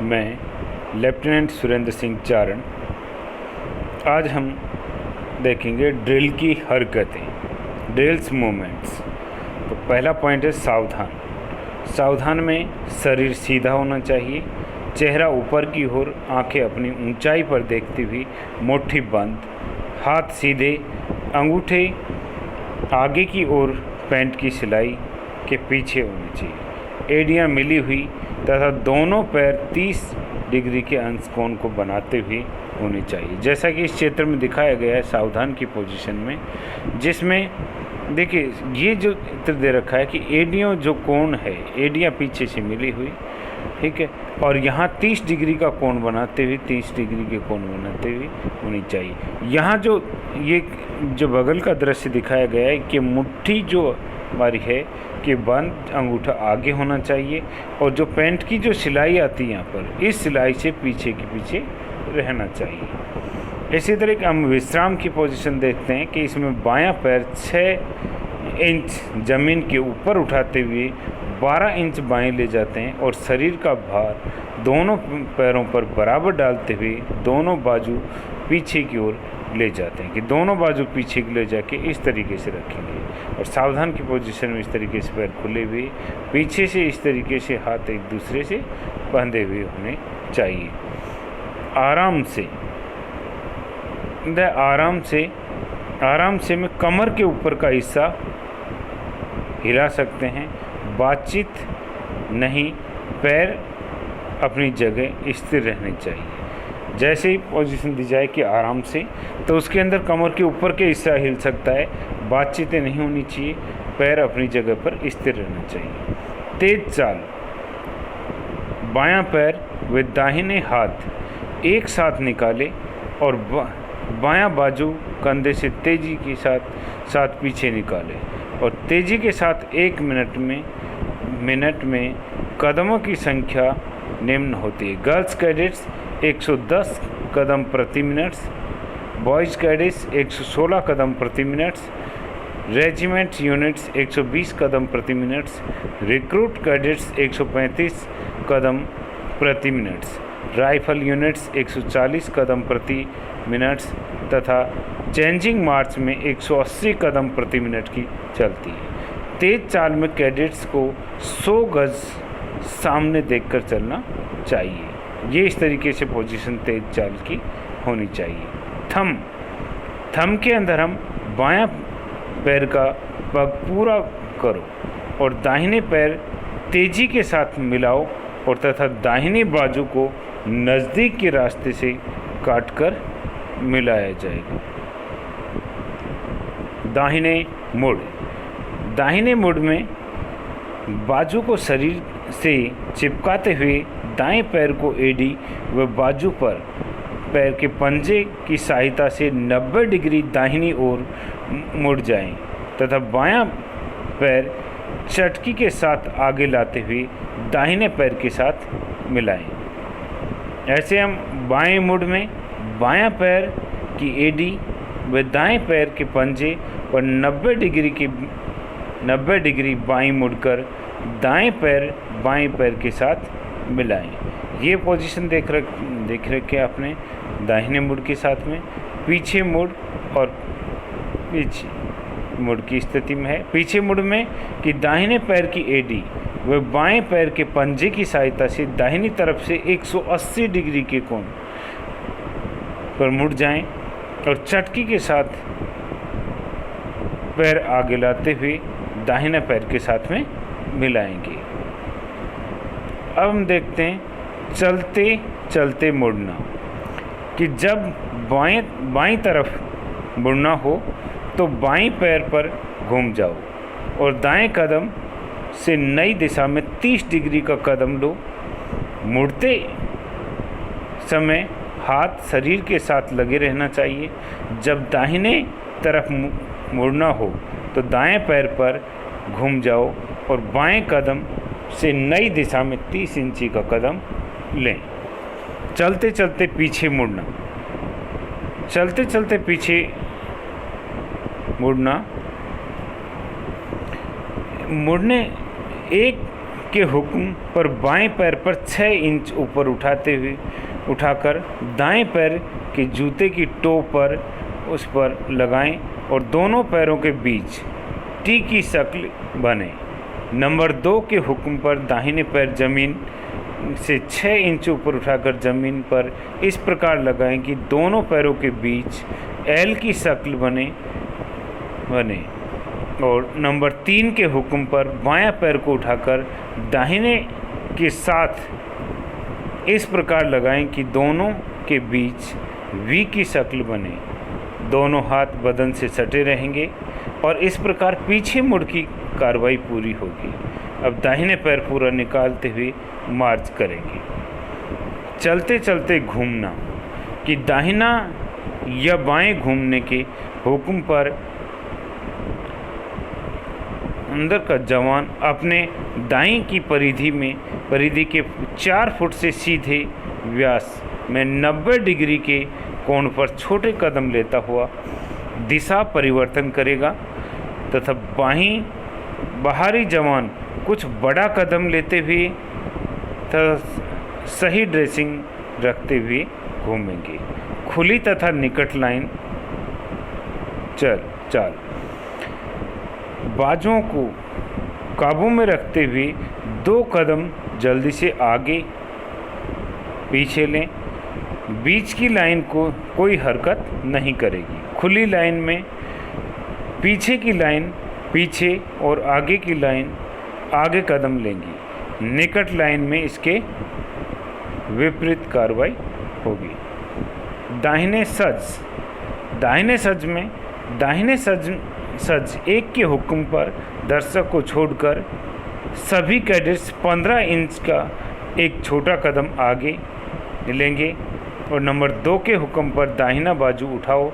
मैं लेफ्टिनेंट सुरेंद्र सिंह चारण। आज हम देखेंगे ड्रिल की हरकतें, ड्रिल्स मूवमेंट्स। तो पहला पॉइंट है सावधान। सावधान में शरीर सीधा होना चाहिए, चेहरा ऊपर की ओर, आंखें अपनी ऊंचाई पर देखती हुई, मुट्ठी बंद, हाथ सीधे, अंगूठे आगे की ओर पैंट की सिलाई के पीछे होनी चाहिए, एड़ियाँ मिली हुई तथा दोनों पैर 30 डिग्री के अंश कोण को बनाते हुए होनी चाहिए, जैसा कि इस चित्र में दिखाया गया है सावधान की पोजीशन में। जिसमें देखिए ये जो चित्र दे रखा है कि एड़ियों जो कोण है, एड़ियाँ पीछे से मिली हुई, ठीक है, और यहाँ 30 डिग्री का कोण बनाते हुए, 30 डिग्री के कोण बनाते हुए होनी चाहिए। यहाँ जो बगल का दृश्य दिखाया गया है कि मुट्ठी जो हमारी है कि बंद, अंगूठा आगे होना चाहिए, और जो पैंट की जो सिलाई आती है यहाँ पर, इस सिलाई से पीछे के पीछे रहना चाहिए। इसी तरह हम विश्राम की पोजीशन देखते हैं कि इसमें बायां पैर 6 इंच ज़मीन के ऊपर उठाते हुए 12 इंच बाएं ले जाते हैं, और शरीर का भार दोनों पैरों पर बराबर डालते हुए दोनों बाजू पीछे की ओर ले जाते हैं कि दोनों बाजू पीछे की ले जाके इस तरीके से रखेंगे। और सावधान की पोजीशन में इस तरीके से पैर खुले हुए, पीछे से इस तरीके से हाथ एक दूसरे से बंधे हुए होने चाहिए। आराम से में कमर के ऊपर का हिस्सा हिला सकते हैं, बातचीत नहीं, पैर अपनी जगह स्थिर रहने चाहिए। जैसे ही पोजीशन दी जाए कि आराम से, तो उसके अंदर कमर के ऊपर के हिस्सा हिल सकता है, बातचीतें नहीं होनी चाहिए, पैर अपनी जगह पर स्थिर रहना चाहिए। तेज चाल, बायां पैर व दाहिने हाथ एक साथ निकाले और बायां बाजू कंधे से तेजी के साथ पीछे निकाले, और तेजी के साथ 1 मिनट में कदमों की संख्या निम्न होती है। गर्ल्स कैडेट्स 110 कदम प्रति मिनट, बॉयज़ कैडेट्स 116 कदम प्रति मिनट, रेजिमेंट यूनिट्स 120 कदम प्रति मिनट, रिक्रूट कैडेट्स 135 कदम प्रति मिनट, राइफल यूनिट्स 140 कदम प्रति मिनट तथा चेंजिंग मार्च में 180 कदम प्रति मिनट की चलती है। तेज चाल में कैडेट्स को 100 गज सामने देखकर चलना चाहिए। ये इस तरीके से पोजीशन तेज चाल की होनी चाहिए। थंब के अंदर हम बायां पैर का पग पूरा करो और दाहिने पैर तेजी के साथ मिलाओ, और तथा दाहिनी बाजू को नज़दीक के रास्ते से काटकर मिलाया जाएगा। दाहिने मुड़ में बाजू को शरीर से चिपकाते हुए दाएं पैर को एड़ी व बाजू पर पैर के पंजे की सहायता से 90 डिग्री दाहिनी ओर मुड़ जाएं, तथा बायां पैर चटकी के साथ आगे लाते हुए दाहिने पैर के साथ मिलाएं। ऐसे हम बाएं मुड़ में बायां पैर की एड़ी व दाएं पैर के पंजे पर 90 डिग्री बाईं मुड़कर दाएं पैर बाएं पैर के साथ मिलाएं। ये पोजीशन देख रखे आपने दाहिने मुड़ के साथ में। पीछे मुड़ और पीछे मुड़ की स्थिति में है। पीछे मुड़ में कि दाहिने पैर की एड़ी व बाएं पैर के पंजे की सहायता से दाहिनी तरफ से 180 डिग्री के कोण पर मुड़ जाएं, और चटकी के साथ पैर आगे लाते हुए दाहिने पैर के साथ में मिलाएंगे। अब हम देखते हैं चलते चलते मुड़ना, कि जब बाईं तरफ मुड़ना हो तो बाईं पैर पर घूम जाओ और दाएं कदम से नई दिशा में 30 डिग्री का कदम लो। मुड़ते समय हाथ शरीर के साथ लगे रहना चाहिए। जब दाहिने तरफ मुड़ना हो तो दाएं पैर पर घूम जाओ और बाएं कदम से नई दिशा में 30 इंची का कदम लें। चलते चलते पीछे मुड़ना, चलते चलते पीछे मुड़ना, मुड़ने एक के हुक्म पर बाएं पैर पर 6 इंच ऊपर उठाकर दाएं पैर के जूते की टो पर उस पर लगाएं और दोनों पैरों के बीच टी की शक्ल बने। नंबर 2 के हुक्म पर दाहिने पैर जमीन से 6 इंच ऊपर उठाकर जमीन पर इस प्रकार लगाएं कि दोनों पैरों के बीच एल की शक्ल बने। और नंबर 3 के हुक्म पर बायां पैर को उठाकर दाहिने के साथ इस प्रकार लगाएं कि दोनों के बीच वी की शक्ल बने। दोनों हाथ बदन से सटे रहेंगे और इस प्रकार पीछे मुड़ की कार्रवाई पूरी होगी। अब दाहिने पैर पूरा निकालते हुए मार्च करेंगे। चलते चलते घूमना कि दाहिना या बाएं घूमने के हुक्म पर अंदर का जवान अपने दाईं की परिधि के 4 फुट से सीधे व्यास में 90 डिग्री के कोण पर छोटे कदम लेता हुआ दिशा परिवर्तन करेगा तथा बाहरी जवान कुछ बड़ा कदम लेते हुए तथा सही ड्रेसिंग रखते हुए घूमेंगे। खुली तथा निकट लाइन चाल बाजुओं को काबू में रखते हुए 2 कदम जल्दी से आगे पीछे लें। बीच की लाइन को कोई हरकत नहीं करेगी। खुली लाइन में पीछे की लाइन पीछे और आगे की लाइन आगे कदम लेंगी। निकट लाइन में इसके विपरीत कार्रवाई होगी। दाहिने सज 1 के हुक्म पर दर्शक को छोड़कर सभी कैडेट्स 15 इंच का एक छोटा कदम आगे लेंगे और नंबर 2 के हुक्म पर दाहिना बाजू उठाओ।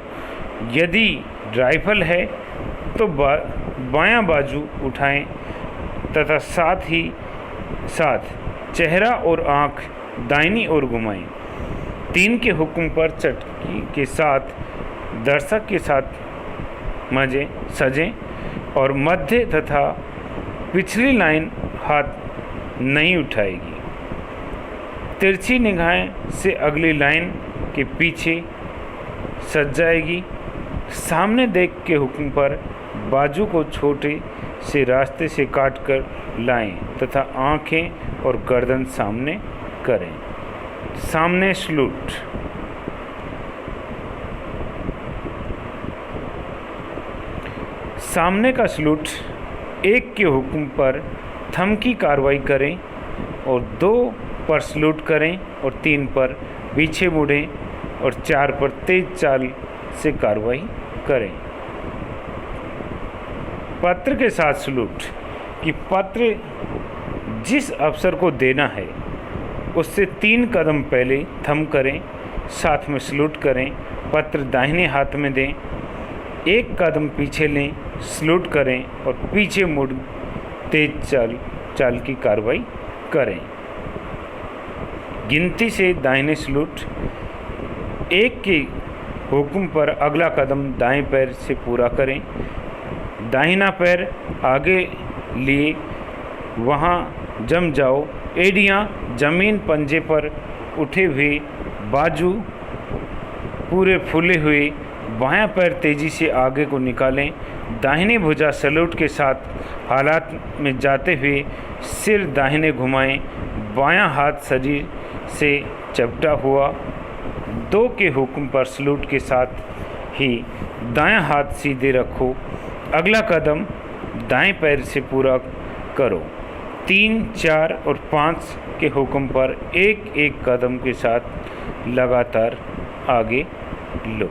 यदि राइफल है तो बायां बाजू उठाएं तथा साथ ही साथ चेहरा और आँख दाहिनी ओर घुमाएं। 3 के हुक्म पर चटकी के साथ दर्शक के साथ सजें और मध्य तथा पिछली लाइन हाथ नहीं उठाएगी। तिरछी निगाहें से अगली लाइन के पीछे सज जाएगी। सामने देख के हुक्म पर बाजू को छोटे से रास्ते से काट कर लाएं तथा आँखें और गर्दन सामने करें। सामने सलूट। सामने का सलूट 1 के हुक्म पर थंब की कार्रवाई करें और 2 पर सलूट करें और 3 पर पीछे मुड़ें और 4 पर तेज चाल से कार्रवाई करें। पत्र के साथ सलूट कि पत्र जिस अफसर को देना है उससे 3 कदम पहले थंब करें, साथ में सलूट करें। पत्र दाहिने हाथ में दें, 1 कदम पीछे लें, सलूट करें और पीछे मुड़ तेज चाल की कार्रवाई करें। गिनती से दाहिने सलूट। 1 के हुक्म पर अगला कदम दाएं पैर से पूरा करें। दाहिना पैर आगे लिए वहां जम जाओ। एड़ियाँ जमीन पंजे पर उठे हुए, बाजू पूरे फूले हुए। बायां पैर तेजी से आगे को निकालें। दाहिनी भुजा सलूट के साथ हालात में जाते हुए सिर दाहिने घुमाएं। बायां हाथ शरीर से चपटा हुआ। 2 के हुक्म पर सलूट के साथ ही दायां हाथ सीधे रखो। अगला कदम दाएं पैर से पूरा करो। 3, 4 और 5 के हुक्म पर एक एक कदम के साथ लगातार आगे लो।